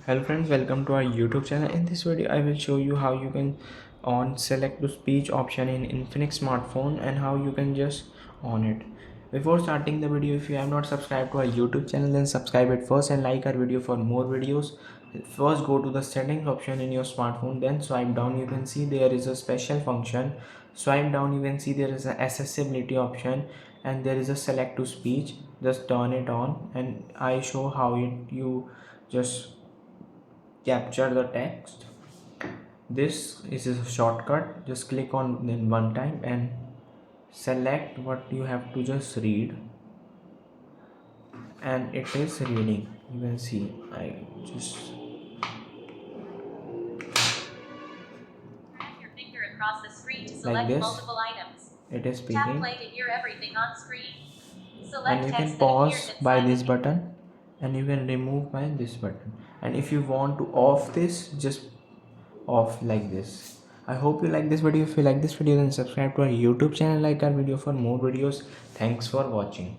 Hello friends, welcome to our YouTube channel. In this video I will show you how you can on select to speech option in infinix smartphone and how you can just on it. Before starting the video, if you have not subscribed to our YouTube channel, then subscribe it first and like our video for more videos. First go to the settings option in your smartphone, then swipe down. You can see there is a special function. Swipe down, you can see there is a accessibility option and there is a select to speech. Just turn it on and I show how you just capture the text. This is a shortcut. Just click on in one time and select what you have to just read, and it is reading. You can see I just Drag your finger across the screen to like select this. multiple items. It is Tap speaking, play to hear everything on screen. and Select you can text that appears pause by inside this the button, and you can remove by this button. And if you want to off this, just off like this. I hope you like this video. If you like this video, then subscribe to our YouTube channel, like our video for more videos. Thanks for watching.